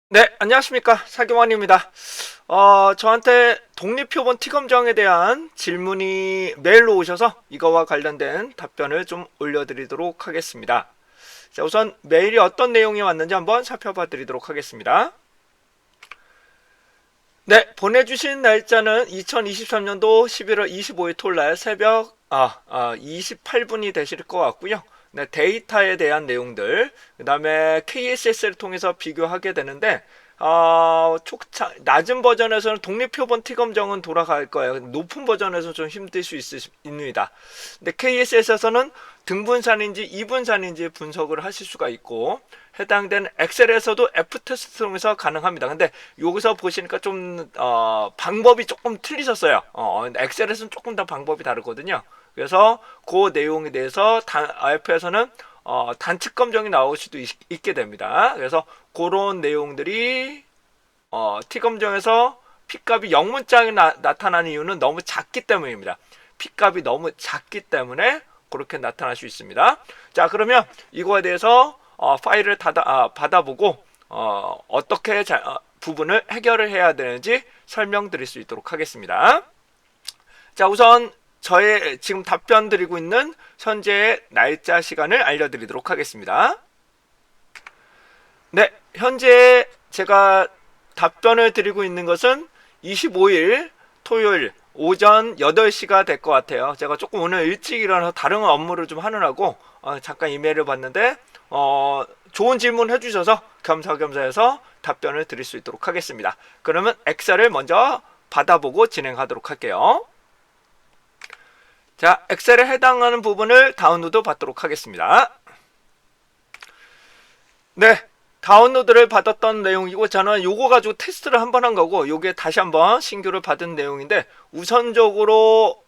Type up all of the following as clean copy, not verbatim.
네, 안녕하십니까. 사경환입니다. 저한테 독립표본 T검정에 대한 질문이 메일로 오셔서 이거와 관련된 답변을 좀 올려드리도록 하겠습니다. 자, 우선 메일이 어떤 내용이 왔는지 한번 살펴봐 드리도록 하겠습니다. 네, 보내주신 날짜는 2023년도 11월 25일 토요일 새벽 28분이 되실 것 같고요. 네, 데이터에 대한 내용들, 그 다음에 KSS를 통해서 비교하게 되는데, 낮은 버전에서는 독립표본 T검정은 돌아갈 거예요. 높은 버전에서는 좀 힘들 수 있습니다. 근데 KSS에서는 등분산인지 이분산인지 분석을 하실 수가 있고, 해당되는 엑셀에서도 F테스트 통해서 가능합니다. 근데 여기서 보시니까 좀 방법이 조금 틀리셨어요. 엑셀에서는 조금 더 방법이 다르거든요. 그래서 그 내용에 대해서 F에서는 단측 검정이 나올 수도 있게 됩니다. 그래서 그런 내용들이 T검정에서 P값이 0문짝이 나타나는 이유는 너무 작기 때문입니다. P값이 너무 작기 때문에 그렇게 나타날 수 있습니다. 자, 그러면 이거에 대해서 파일을 받아보고 어떻게 부분을 해결을 해야 되는지 설명드릴 수 있도록 하겠습니다. 자, 우선 저의 지금 답변 드리고 있는 현재의 날짜 시간을 알려드리도록 하겠습니다. 네, 현재 제가 답변을 드리고 있는 것은 25일 토요일 오전 8시가 될 것 같아요. 제가 조금 오늘 일찍 일어나서 다른 업무를 좀 하느라고 잠깐 이메일을 봤는데 좋은 질문 해주셔서 겸사겸사해서 답변을 드릴 수 있도록 하겠습니다. 그러면 엑셀을 먼저 받아보고 진행하도록 할게요. 자, 엑셀에 해당하는 부분을 다운로드 받도록 하겠습니다. 네, 다운로드를 받았던 내용이고 저는 요거 가지고 테스트를 한번 한 거고 요게 다시 한번 신규를 받은 내용인데 우선적으로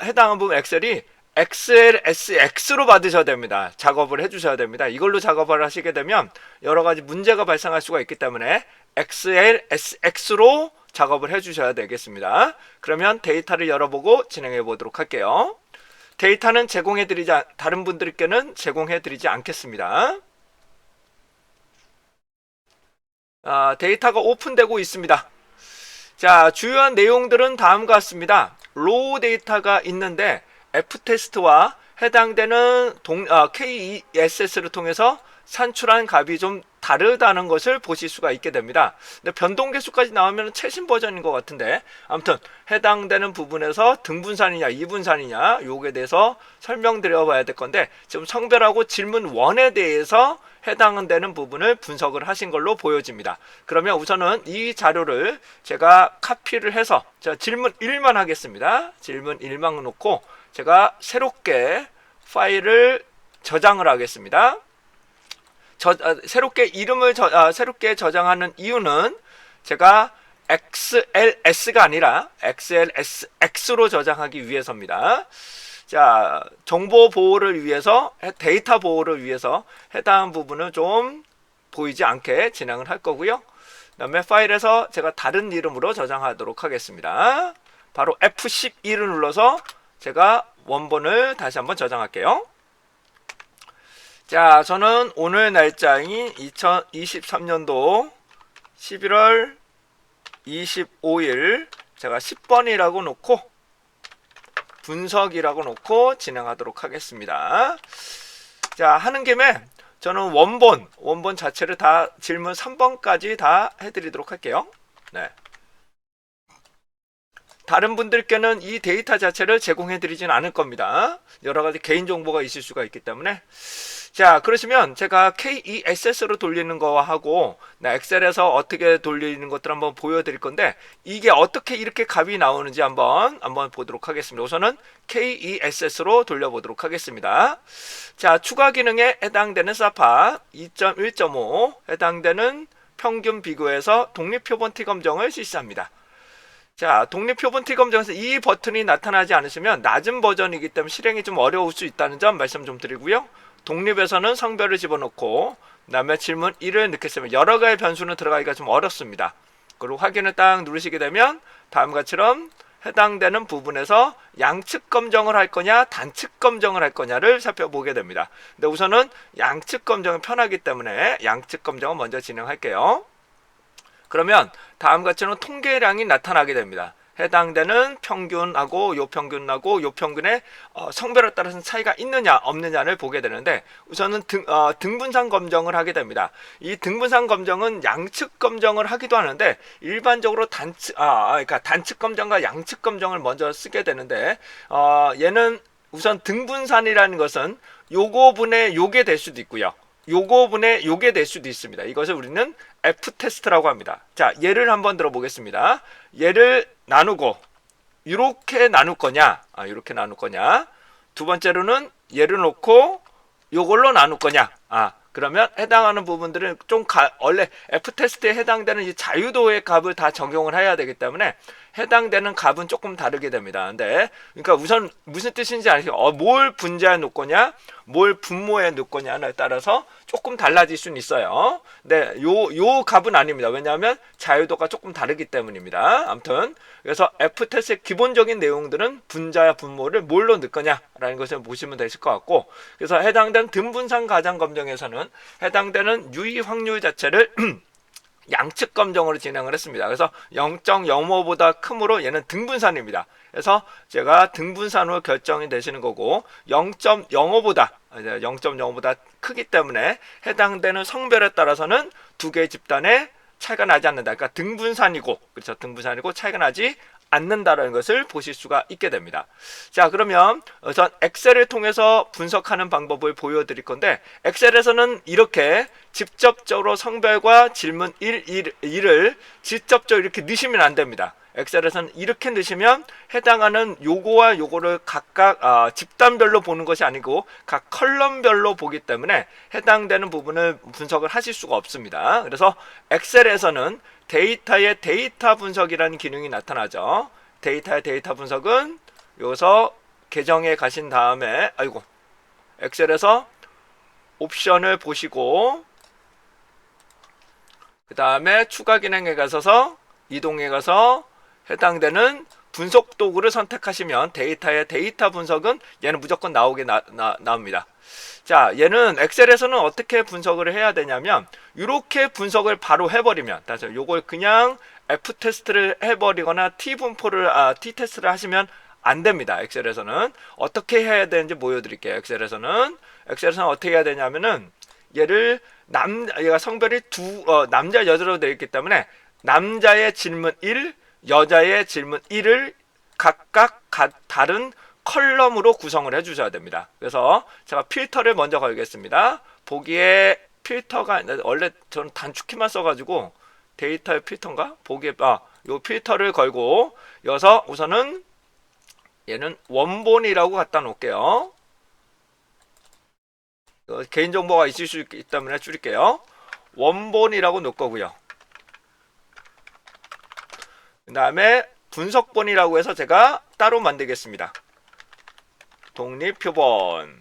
해당하는 부분 엑셀이 XLSX로 받으셔야 됩니다. 작업을 해주셔야 됩니다. 이걸로 작업을 하시게 되면 여러 가지 문제가 발생할 수가 있기 때문에 XLSX로 작업을 해주셔야 되겠습니다. 그러면 데이터를 열어보고 진행해 보도록 할게요. 데이터는 다른 분들께는 제공해드리지 않겠습니다. 데이터가 오픈되고 있습니다. 자, 주요한 내용들은 다음과 같습니다. 로우 데이터가 있는데 F테스트와 해당되는 KESS를 통해서 산출한 값이 좀 다르다는 것을 보실 수가 있게 됩니다. 근데 변동 개수까지 나오면 최신 버전인 것 같은데 아무튼 해당되는 부분에서 등분산이냐 이분산이냐 요게 대해서 설명드려 봐야 될 건데 지금 성별하고 질문 1에 대해서 해당되는 부분을 분석을 하신 걸로 보여집니다. 그러면 우선은 이 자료를 제가 카피를 해서 제가 질문 1만 하겠습니다. 질문 1만 놓고 제가 새롭게 파일을 저장을 하겠습니다. 새롭게 새롭게 저장하는 이유는 제가 XLS가 아니라 XLSX로 저장하기 위해서입니다. 자, 정보 보호를 위해서, 데이터 보호를 위해서 해당 부분을 좀 보이지 않게 진행을 할 거고요. 그 다음에 파일에서 제가 다른 이름으로 저장하도록 하겠습니다. 바로 F11을 눌러서 제가 원본을 다시 한번 저장할게요. 자, 저는 오늘 날짜인 2023년도 11월 25일 제가 10번이라고 놓고 분석이라고 놓고 진행하도록 하겠습니다. 자, 하는 김에 저는 원본 자체를 다 질문 3번까지 다 해드리도록 할게요. 네. 다른 분들께는 이 데이터 자체를 제공해드리진 않을 겁니다. 여러가지 개인정보가 있을 수가 있기 때문에. 자, 그러시면 제가 KESS로 돌리는 거와 하고 엑셀에서 어떻게 돌리는 것들 한번 보여드릴 건데 이게 어떻게 이렇게 값이 나오는지 한번 보도록 하겠습니다. 우선은 KESS로 돌려보도록 하겠습니다. 자, 추가 기능에 해당되는 사파 2.1.5 해당되는 평균 비교에서 독립표본 T검정을 실시합니다. 자, 독립표본 T검정에서 이 버튼이 나타나지 않으시면 낮은 버전이기 때문에 실행이 좀 어려울 수 있다는 점 말씀 좀 드리고요. 독립에서는 성별을 집어넣고 그 다음에 질문 1을 넣겠으면 여러 가지 변수는 들어가기가 좀 어렵습니다. 그리고 확인을 딱 누르시게 되면 다음과 같이럼 해당되는 부분에서 양측 검정을 할 거냐 단측 검정을 할 거냐를 살펴보게 됩니다. 근데 우선은 양측 검정은 편하기 때문에 양측 검정을 먼저 진행할게요. 그러면 다음과 같이는 통계량이 나타나게 됩니다. 해당되는 평균하고 요 평균하고 요 평균의 성별에 따라서 차이가 있느냐 없느냐를 보게 되는데, 우선은 등분산 검정을 하게 됩니다. 이 등분산 검정은 양측 검정을 하기도 하는데, 일반적으로 그러니까 단측 검정과 양측 검정을 먼저 쓰게 되는데, 얘는 우선 등분산이라는 것은 요거 분의 요게 될 수도 있고요, 요거 분의 요게 될 수도 있습니다. 이것을 우리는 F 테스트라고 합니다. 자, 예를 한번 들어보겠습니다. 얘를 나누고 이렇게 나눌 거냐, 이렇게 나눌 거냐. 두 번째로는 얘를 놓고 요걸로 나눌 거냐. 그러면 해당하는 부분들은 좀 원래 F 테스트에 해당되는 이 자유도의 값을 다 적용을 해야 되기 때문에 해당되는 값은 조금 다르게 됩니다. 근데 그러니까 우선 무슨 뜻인지 아시죠? 뭘 분자에 놓을 거냐, 뭘 분모에 놓을 거냐에 따라서 조금 달라질 수는 있어요. 근데 요 값은 아닙니다. 왜냐하면 자유도가 조금 다르기 때문입니다. 아무튼 그래서 F 테스트의 기본적인 내용들은 분자와 분모를 뭘로 넣을 거냐라는 것을 보시면 되실 것 같고, 그래서 해당되는 등분산 가장 검정에서는 해당되는 유의 확률 자체를 양측 검정으로 진행을 했습니다. 그래서 0.05보다 크므로 얘는 등분산입니다. 그래서 제가 등분산으로 결정이 되시는 거고, 0.05보다 크기 때문에 해당되는 성별에 따라서는 두 개의 집단에 차이가 나지 않는다. 그러니까 등분산이고, 그렇죠, 등분산이고 차이가 나지 않는다라는 것을 보실 수가 있게 됩니다. 자, 그러면 우선 엑셀을 통해서 분석하는 방법을 보여드릴 건데, 엑셀에서는 이렇게 직접적으로 성별과 질문 1을 직접적으로 이렇게 넣으시면 안 됩니다. 엑셀에서는 이렇게 넣으시면 해당하는 요거와 요거를 각각 집단별로 보는 것이 아니고 각 컬럼별로 보기 때문에 해당되는 부분을 분석을 하실 수가 없습니다. 그래서 엑셀에서는 데이터의 데이터 분석이라는 기능이 나타나죠. 데이터의 데이터 분석은 여기서 계정에 가신 다음에 엑셀에서 옵션을 보시고 그 다음에 추가 기능에 가셔서 이동해 가서 해당되는 분석 도구를 선택하시면 데이터의 데이터 분석은 얘는 무조건 나옵니다. 자, 얘는 엑셀에서는 어떻게 분석을 해야 되냐면 이렇게 분석을 바로 해버리면, 다시 요걸 그냥 F 테스트를 해버리거나 T 분포를 T 테스트를 하시면 안 됩니다. 엑셀에서는 어떻게 해야 되는지 보여드릴게요. 엑셀에서는 어떻게 해야 되냐면은 얘를 얘가 성별이 남자 여자로 되어 있기 때문에 남자의 질문 1, 여자의 질문 1을 각각 다른 컬럼으로 구성을 해주셔야 됩니다. 그래서 제가 필터를 먼저 걸겠습니다. 보기에 필터가 원래 저는 단축키만 써가지고 데이터의 필터인가? 보기에 요 필터를 걸고 여기서 우선은 얘는 원본이라고 갖다 놓을게요. 개인정보가 있을 수 있기 때문에 줄일게요. 원본이라고 놓을 거고요. 그 다음에 분석본이라고 해서 제가 따로 만들겠습니다. 독립표본이라고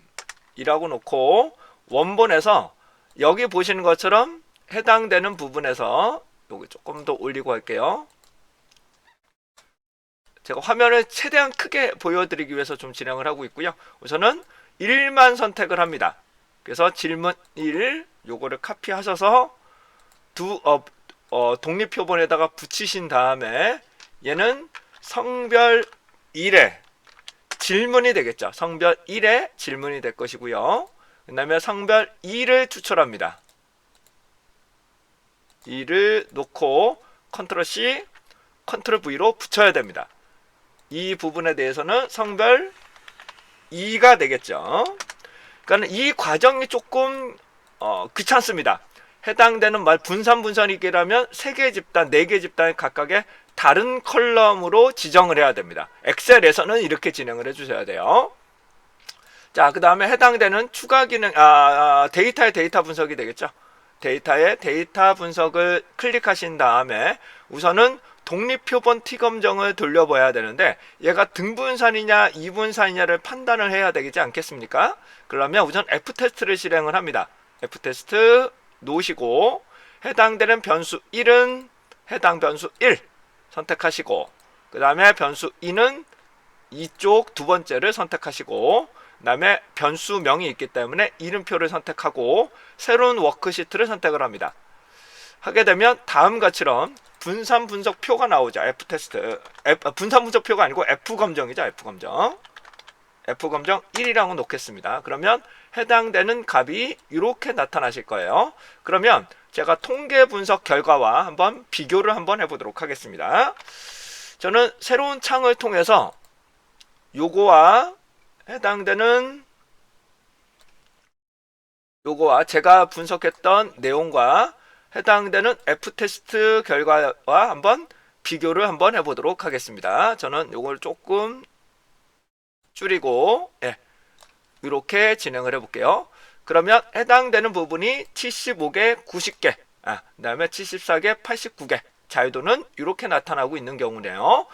놓고 원본에서 여기 보시는 것처럼 해당되는 부분에서 여기 조금 더 올리고 할게요. 제가 화면을 최대한 크게 보여드리기 위해서 좀 진행을 하고 있고요. 우선은 1만 선택을 합니다. 그래서 질문 1 요거를 카피하셔서 독립표본에다가 붙이신 다음에 얘는 성별 1에 질문이 되겠죠. 성별 1에 질문이 될 것이고요. 그 다음에 성별 2를 추출합니다. 2를 놓고 컨트롤 C, 컨트롤 V로 붙여야 됩니다. 이 부분에 대해서는 성별 2가 되겠죠. 그러니까 이 과정이 조금 귀찮습니다. 해당되는 분산이라면 3개의 집단, 4개의 집단 각각의 다른 컬럼으로 지정을 해야 됩니다. 엑셀에서는 이렇게 진행을 해주셔야 돼요. 자, 그 다음에 해당되는 추가 기능, 데이터의 데이터 분석이 되겠죠. 데이터의 데이터 분석을 클릭하신 다음에 우선은 독립표본 T검정을 돌려봐야 되는데 얘가 등분산이냐 이분산이냐를 판단을 해야 되지 않겠습니까? 그러면 우선 F테스트를 실행을 합니다. F테스트 놓으시고 해당되는 변수 1은 해당 변수 1 선택하시고 그 다음에 변수 2는 이쪽 두 번째를 선택하시고 그 다음에 변수명이 있기 때문에 이름표를 선택하고 새로운 워크시트를 선택을 합니다. 하게 되면 다음과처럼 분산 분석표가 나오죠. F테스트. 분산 분석표가 아니고 F검정이죠. F검정. F검정 1이라고 놓겠습니다. 그러면 해당되는 값이 이렇게 나타나실 거예요. 그러면 제가 통계 분석 결과와 한번 비교를 한번 해보도록 하겠습니다. 저는 새로운 창을 통해서 요거와 해당되는 요거와 제가 분석했던 내용과 해당되는 F테스트 결과와 한번 비교를 한번 해보도록 하겠습니다. 저는 요걸 조금 줄이고 이렇게 진행을 해볼게요. 그러면 해당되는 부분이 75개, 90개, 그 다음에 74개, 89개 자유도는 이렇게 나타나고 있는 경우네요.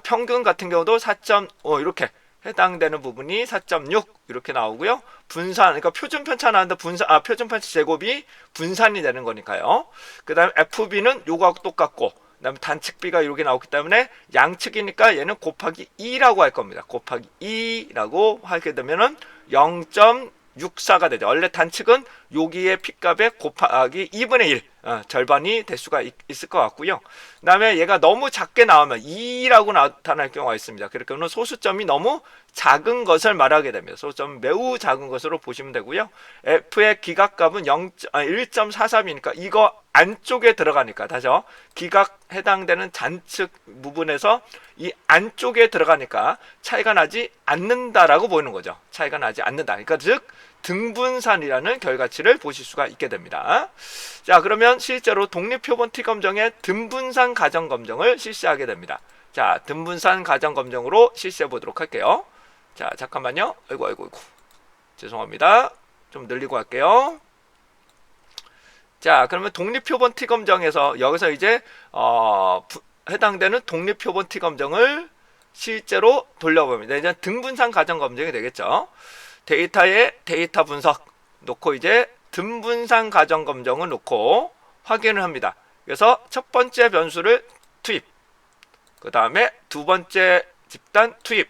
평균 같은 경우도 4.5 이렇게 해당되는 부분이 4.6 이렇게 나오고요. 분산, 그러니까 표준 편차 나는데 표준 편차 제곱이 분산이 되는 거니까요. 그 다음에 FB는 요거하고 똑같고, 그 다음에 단측비가 이렇게 나오기 때문에 양측이니까 얘는 곱하기 2라고 할 겁니다. 곱하기 2라고 하게 되면은 0.64가 되죠. 원래 단측은 여기에 P값에 곱하기 2분의 1 절반이 될 수가 있을 것 같고요. 그 다음에 얘가 너무 작게 나오면 2라고 나타날 경우가 있습니다. 그러니까 소수점이 너무 작은 것을 말하게 됩니다. 소수점이 매우 작은 것으로 보시면 되고요. F의 기각값은 1.43이니까 이거 안쪽에 들어가니까 다시요. 기각 해당되는 잔측 부분에서 이 안쪽에 들어가니까 차이가 나지 않는다라고 보이는 거죠. 차이가 나지 않는다. 그러니까 즉 등분산이라는 결과치를 보실 수가 있게 됩니다. 자, 그러면 실제로 독립표본 T검정의 등분산 가정검정을 실시하게 됩니다. 자, 등분산 가정검정으로 실시해 보도록 할게요. 자, 잠깐만요. 아이고. 죄송합니다. 좀 늘리고 할게요. 자, 그러면 독립표본 T검정에서 여기서 이제 해당되는 독립표본 T검정을 실제로 돌려봅니다. 이제 등분산 가정검정이 되겠죠. 데이터에 데이터 분석 놓고 이제 등분산 가정검정을 놓고 확인을 합니다. 그래서 첫 번째 변수를 투입, 그 다음에 두 번째 집단 투입,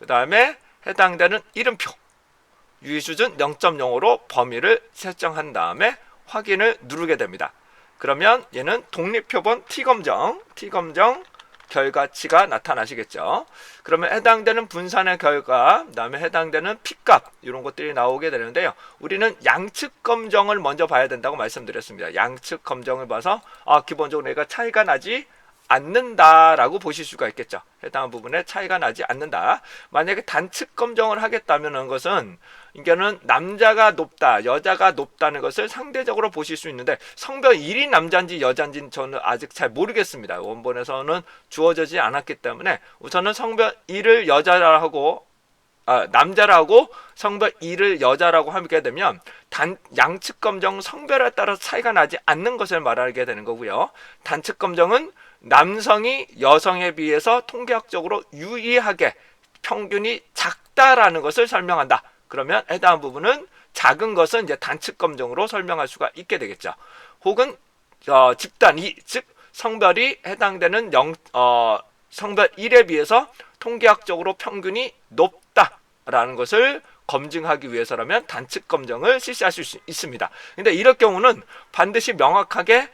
그 다음에 해당되는 이름표, 유의수준 0.05로 범위를 설정한 다음에 확인을 누르게 됩니다. 그러면 얘는 독립표본 T검정 결과치가 나타나시겠죠. 그러면 해당되는 분산의 결과, 그 다음에 해당되는 P값 이런 것들이 나오게 되는데요. 우리는 양측 검정을 먼저 봐야 된다고 말씀드렸습니다. 양측 검정을 봐서 기본적으로 얘가 차이가 나지 않는다라고 보실 수가 있겠죠. 해당 부분에 차이가 나지 않는다. 만약에 단측 검정을 하겠다면 것은 이거는 남자가 높다, 여자가 높다는 것을 상대적으로 보실 수 있는데 성별 1이 남자인지 여자인지는 저는 아직 잘 모르겠습니다. 원본에서는 주어지지 않았기 때문에 우선은 성별 1을 여자라고 남자라고 성별 2를 여자라고 하게 되면 양측 검정 성별에 따라서 차이가 나지 않는 것을 말하게 되는 거고요. 단측 검정은 남성이 여성에 비해서 통계학적으로 유의하게 평균이 작다라는 것을 설명한다. 그러면 해당 부분은 작은 것은 이제 단측 검정으로 설명할 수가 있게 되겠죠. 혹은 집단 2, 즉 성별이 해당되는 성별 1에 비해서 통계학적으로 평균이 높다라는 것을 검증하기 위해서라면 단측 검정을 실시할 수 있습니다. 근데 이럴 경우는 반드시 명확하게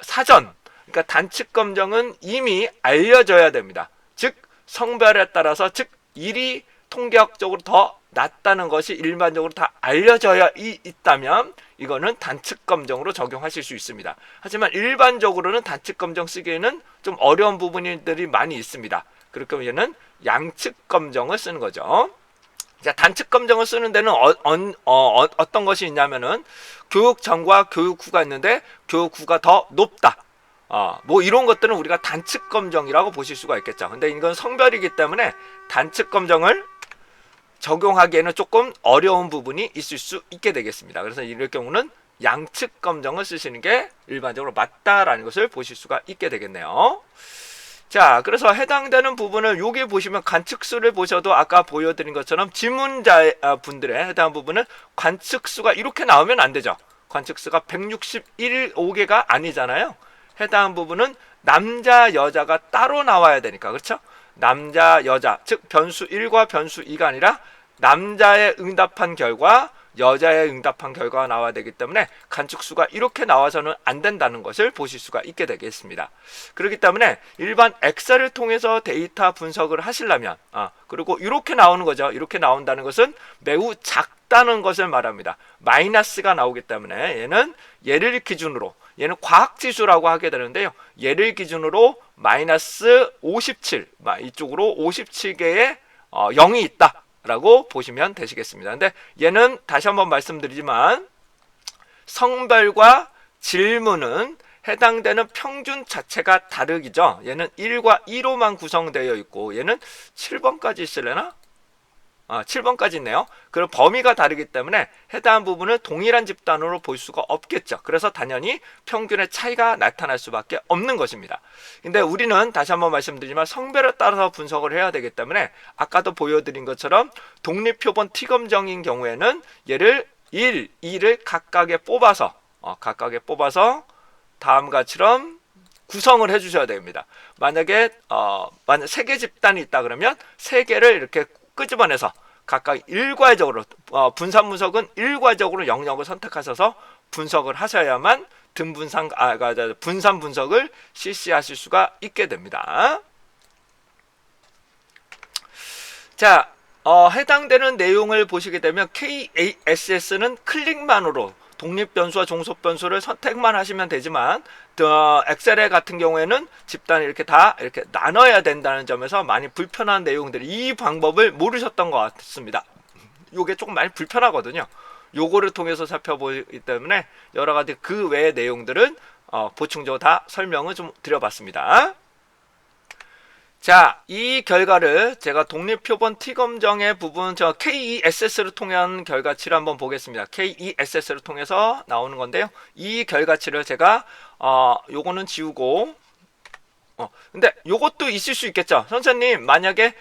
사전, 그러니까 단측 검정은 이미 알려져야 됩니다. 즉 성별에 따라서 즉 1이 통계학적으로 더 낮다는 것이 일반적으로 다 알려져야 있다면 이거는 단측 검정으로 적용하실 수 있습니다. 하지만 일반적으로는 단측 검정 쓰기에는 좀 어려운 부분들이 많이 있습니다. 그렇기 때문에 얘는 양측 검정을 쓰는 거죠. 자, 단측 검정을 쓰는 데는 어떤 것이 있냐면은 교육전과 교육후가 있는데 교육후가 더 높다. 뭐 이런 것들은 우리가 단측 검정이라고 보실 수가 있겠죠. 근데 이건 성별이기 때문에 단측 검정을 적용하기에는 조금 어려운 부분이 있을 수 있게 되겠습니다. 그래서 이럴 경우는 양측 검정을 쓰시는 게 일반적으로 맞다라는 것을 보실 수가 있게 되겠네요. 자, 그래서 해당되는 부분을 여기 보시면 관측수를 보셔도 아까 보여드린 것처럼 질문자 분들의 해당 부분은 관측수가 이렇게 나오면 안 되죠. 관측수가 161.5개가 아니잖아요. 해당 부분은 남자, 여자가 따로 나와야 되니까, 그렇죠? 남자, 여자, 즉 변수 1과 변수 2가 아니라 남자의 응답한 결과, 여자의 응답한 결과가 나와야 되기 때문에 간축수가 이렇게 나와서는 안 된다는 것을 보실 수가 있게 되겠습니다. 그렇기 때문에 일반 엑셀을 통해서 데이터 분석을 하시려면 그리고 이렇게 나오는 거죠. 이렇게 나온다는 것은 매우 작다는 것을 말합니다. 마이너스가 나오기 때문에 얘를 기준으로, 얘는 과학지수라고 하게 되는데요. 얘를 기준으로 마이너스 57, 이쪽으로 57개의 0이 있다 라고 보시면 되시겠습니다. 근데 얘는 다시 한번 말씀드리지만 성별과 질문은 해당되는 평균 자체가 다르죠. 얘는 1과 2로만 구성되어 있고 얘는 7번까지 있으려나? 7번까지 있네요. 그럼 범위가 다르기 때문에 해당 부분을 동일한 집단으로 볼 수가 없겠죠. 그래서 당연히 평균의 차이가 나타날 수밖에 없는 것입니다. 근데 우리는 다시 한번 말씀드리지만 성별에 따라서 분석을 해야 되기 때문에 아까도 보여드린 것처럼 독립표본 T검정인 경우에는 얘를 1, 2를 각각에 뽑아서 다음과 같이럼 구성을 해주셔야 됩니다. 만약에 만약 3개 집단이 있다 그러면 3개를 이렇게 끄집어내서 각각 일괄적으로 분산 분석은 일괄적으로 영역을 선택하셔서 분석을 하셔야만 분산 분석을 실시하실 수가 있게 됩니다. 자, 해당되는 내용을 보시게 되면 KASS는 클릭만으로 독립변수와 종속변수를 선택만 하시면 되지만 엑셀 같은 경우에는 집단을 이렇게 다 이렇게 나눠야 된다는 점에서 많이 불편한 내용들이, 이 방법을 모르셨던 것 같습니다. 요게 조금 많이 불편하거든요. 요거를 통해서 살펴보기 때문에 여러 가지 그 외의 내용들은 보충적으로 다 설명을 좀 드려봤습니다. 자, 이 결과를 제가 독립표본 T검정의 부분 KESS를 통한 결과치를 한번 보겠습니다. KESS를 통해서 나오는 건데요. 이 결과치를 제가 요거는 지우고 근데 요것도 있을 수 있겠죠. 선생님 만약에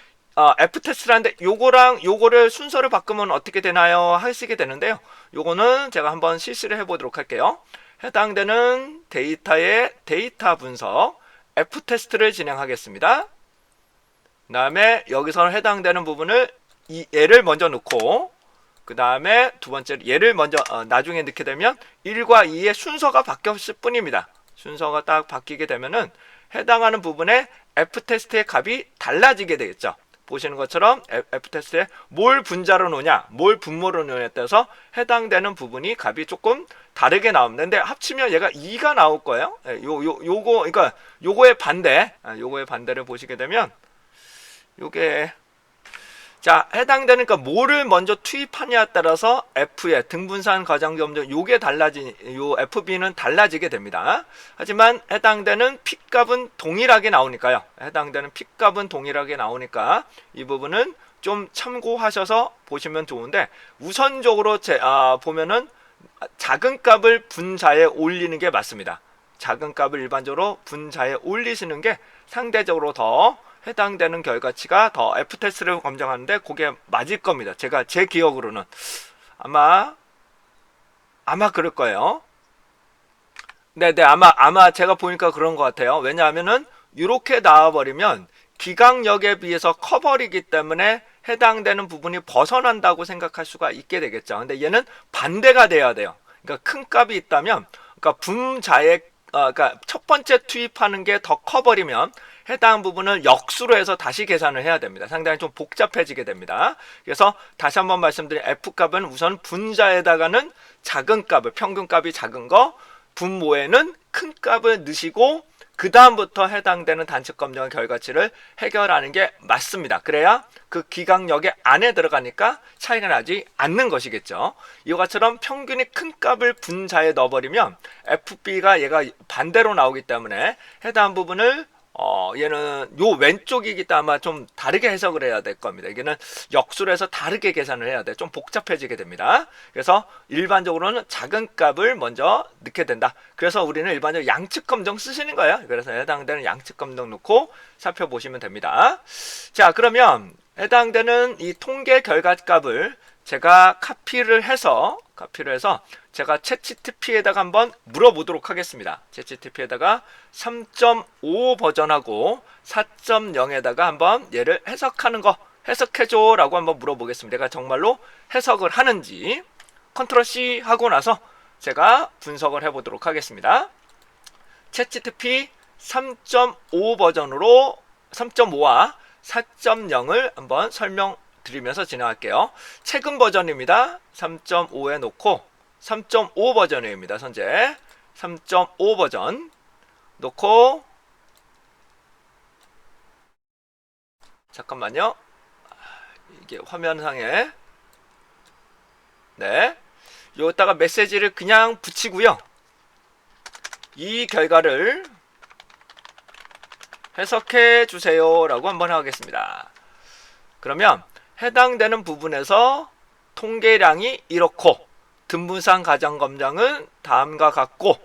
F테스트를 하는데 요거랑 요거를 순서를 바꾸면 어떻게 되나요? 하시게 되는데요. 요거는 제가 한번 실시를 해보도록 할게요. 해당되는 데이터의 데이터 분석 F테스트를 진행하겠습니다. 그 다음에 여기서는 해당되는 부분을 얘를 먼저 넣고 그 다음에 두 번째로 얘를 먼저 나중에 넣게 되면 1과 2의 순서가 바뀌었을 뿐입니다. 순서가 딱 바뀌게 되면은 해당하는 부분에 F테스트의 값이 달라지게 되겠죠. 보시는 것처럼 F테스트에 뭘 분자로 놓냐 뭘 분모로 놓냐에 따라서 해당되는 부분이 값이 조금 다르게 나옵니다. 근데 합치면 얘가 2가 나올 거예요. 요거 그러니까 요거의 반대를 보시게 되면 요게 자 해당되는 그러니까 뭐를 먼저 투입하냐에 따라서 F의 등분산 과장점정 요게 요 FB는 달라지게 됩니다. 하지만 해당되는 P값은 동일하게 나오니까요. 이 부분은 좀 참고하셔서 보시면 좋은데 우선적으로 보면은 작은 값을 분자에 올리는 게 맞습니다. 작은 값을 일반적으로 분자에 올리시는 게 상대적으로 더 해당되는 결과치가 더 F테스트를 검증하는데 그게 맞을 겁니다. 제 기억으로는 아마 그럴 거예요. 네네 아마 제가 보니까 그런 것 같아요. 왜냐하면은 이렇게 나와버리면 기강력에 비해서 커버리기 때문에 해당되는 부분이 벗어난다고 생각할 수가 있게 되겠죠. 근데 얘는 반대가 돼야 돼요. 그러니까 큰 값이 있다면 그러니까 분자에 그러니까 첫 번째 투입하는 게 더 커버리면 해당 부분을 역수로 해서 다시 계산을 해야 됩니다. 상당히 좀 복잡해지게 됩니다. 그래서 다시 한번 말씀드린 F값은 우선 분자에다가는 작은 값을, 평균값이 작은 거, 분모에는 큰 값을 넣으시고 그 다음부터 해당되는 단축 검정 결과치를 해결하는 게 맞습니다. 그래야 그 기강력의 안에 들어가니까 차이가 나지 않는 것이겠죠. 이것처럼 평균이 큰 값을 분자에 넣어버리면 FB가 얘가 반대로 나오기 때문에 해당 부분을 얘는 요 왼쪽이기 때문에 아마 좀 다르게 해석을 해야 될 겁니다. 이게는 역수로 해서 다르게 계산을 해야 돼. 좀 복잡해지게 됩니다. 그래서 일반적으로는 작은 값을 먼저 넣게 된다. 그래서 우리는 일반적으로 양측 검정 쓰시는 거예요. 그래서 해당되는 양측 검정 넣고 살펴보시면 됩니다. 자, 그러면 해당되는 이 통계 결과값을 제가 카피를 해서 제가 챗GPT에다가 한번 물어보도록 하겠습니다. 챗GPT에다가 3.5 버전하고 4.0에다가 한번 얘를 해석하는 거 해석해줘 라고 한번 물어보겠습니다. 내가 정말로 해석을 하는지 컨트롤 C 하고 나서 제가 분석을 해보도록 하겠습니다. 챗GPT 3.5 버전으로 3.5와 4.0을 한번 설명드리면서 진행할게요. 최근 버전입니다. 3.5에 놓고 3.5 버전입니다. 현재 3.5 버전 놓고, 잠깐만요. 이게 화면상에, 네, 여기다가 메시지를 그냥 붙이고요. 이 결과를 해석해 주세요 라고 한번 하겠습니다. 그러면 해당되는 부분에서 통계량이 이렇고 등분산 가정검정은 다음과 같고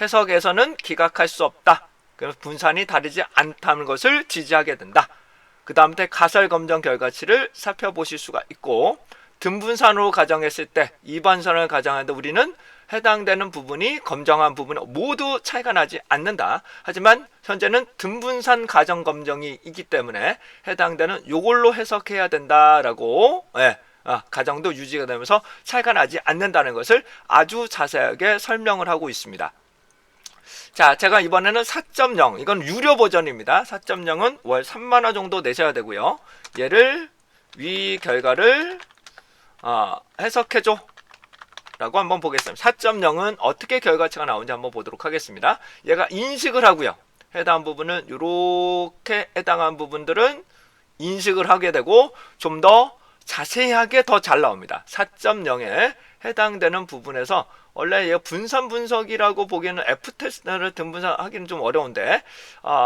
해석에서는 기각할 수 없다. 그래서 분산이 다르지 않다는 것을 지지하게 된다. 그 다음에 가설검정 결과치를 살펴보실 수가 있고, 등분산으로 가정했을 때 2번선을 가정하는데 우리는 해당되는 부분이 검정한 부분 모두 차이가 나지 않는다. 하지만 현재는 등분산 가정 검정이 있기 때문에 해당되는 요걸로 해석해야 된다라고, 가정도 유지가 되면서 차이가 나지 않는다는 것을 아주 자세하게 설명을 하고 있습니다. 자, 제가 이번에는 4.0, 이건 유료 버전입니다. 4.0은 월 3만원 정도 내셔야 되고요. 얘를 위 결과를 해석해줘 라고 한번 보겠습니다. 4.0은 어떻게 결과치가 나오는지 한번 보도록 하겠습니다. 얘가 인식을 하고요. 해당 부분은 이렇게 해당한 부분들은 인식을 하게 되고 좀 더 자세하게 더 잘 나옵니다. 4.0에 해당되는 부분에서 원래 얘 분산 분석이라고 보기에는 F테스트를 등분산하기는 좀 어려운데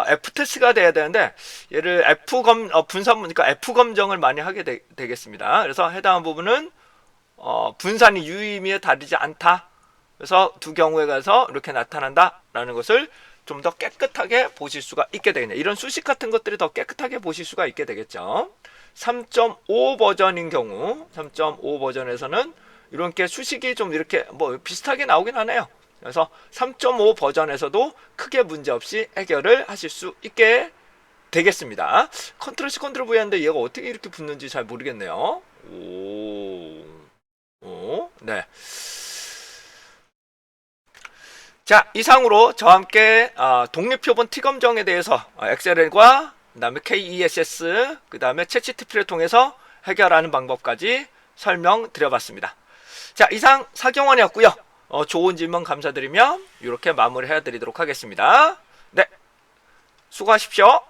F테스트가 돼야 되는데 얘를 분산, 그러니까 F검정을 많이 하게 되겠습니다. 그래서 해당한 부분은 분산이 유의미에 다르지 않다. 그래서 두 경우에 가서 이렇게 나타난다라는 것을 좀 더 깨끗하게 보실 수가 있게 되겠네요. 이런 수식 같은 것들이 더 깨끗하게 보실 수가 있게 되겠죠. 3.5 버전인 경우 3.5 버전에서는 이렇게 수식이 좀 이렇게 뭐 비슷하게 나오긴 하네요. 그래서 3.5 버전에서도 크게 문제없이 해결을 하실 수 있게 되겠습니다. 컨트롤 C 컨트롤 V 하는데 얘가 어떻게 이렇게 붙는지 잘 모르겠네요. 네. 자, 이상으로 저와 함께 독립표본 T검정에 대해서 엑셀과 그 다음에 KESS, 그 다음에 챗GPT를 통해서 해결하는 방법까지 설명드려봤습니다. 자, 이상 사경원이었고요. 좋은 질문 감사드리며 이렇게 마무리 해드리도록 하겠습니다. 네, 수고하십시오.